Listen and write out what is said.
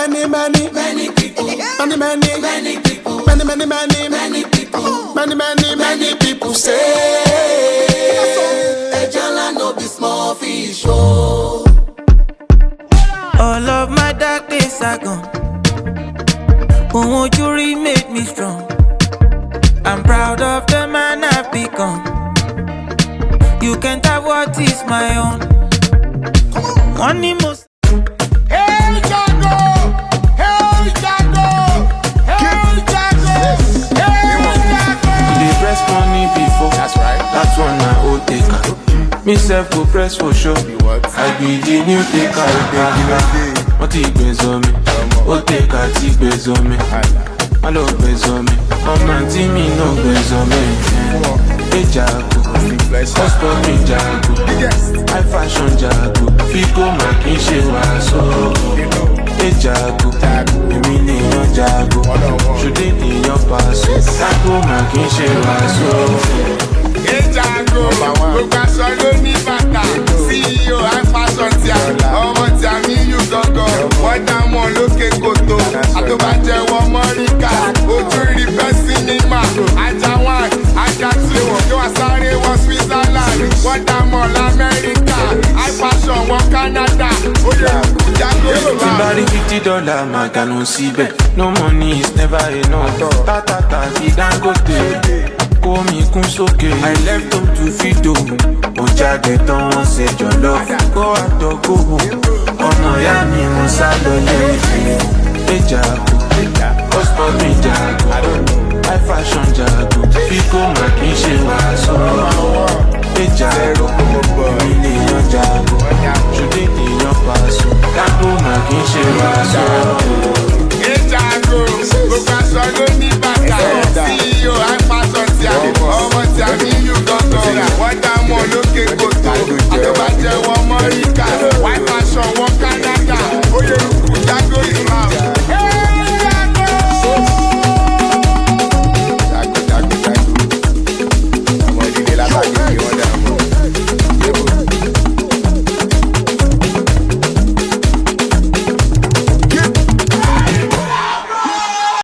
many people. Many people. Many people say Ejala no be small fish. Oh. All of my dark days are gone. Won't you made me strong? I'm proud of the man I've become. You can't have what is my own. One most. Hey Jago! Hey Jago! Hey Jago! Hey Jago! They press money before. That's right. That's one I old taker. Me self go press for sure. I be the new taker. What he pays on me? Old taker, he pays on me. I love pays on me. Oh man, me no pays on me. Hey Jago, custom me Jago. I fashion Jago. Fico making shit was so. Hey Jago, me need your Jago. Should they need your pass? Jago making shit was so. Hey Jago, gbogbo aṣọ ló ní bàtà. CEO high fashion tí a ọmọ tí a ní yù gangan. Wọ́n dá wọn lókè kòtò. Àtọ́bàjẹ́ wọn Mọ́ríkà. Ojú rí fẹ́ sinimá. Ajá wọn, ajá tí yóò wá sáré wọn Switzerland. Wọ́n dá wọn l'Amẹ́ríkà. High fashion wọn Canada. Ó yẹ kú Jago ló bá. Somebody $50, my gun on CB. No money is never enough. Ta he don't go there. Call me Kunsoke. I left them to Fido. Oja get on one set your love. Go out or go home. Oh no, ya mi musalole. Hey Jago, custom me Jago. I fashion Jago. Fico making shit was so. Hey Jago, million Jago. Should they need your pass? Jago making shit was so. Hey Jago, gbogbo aṣọ ló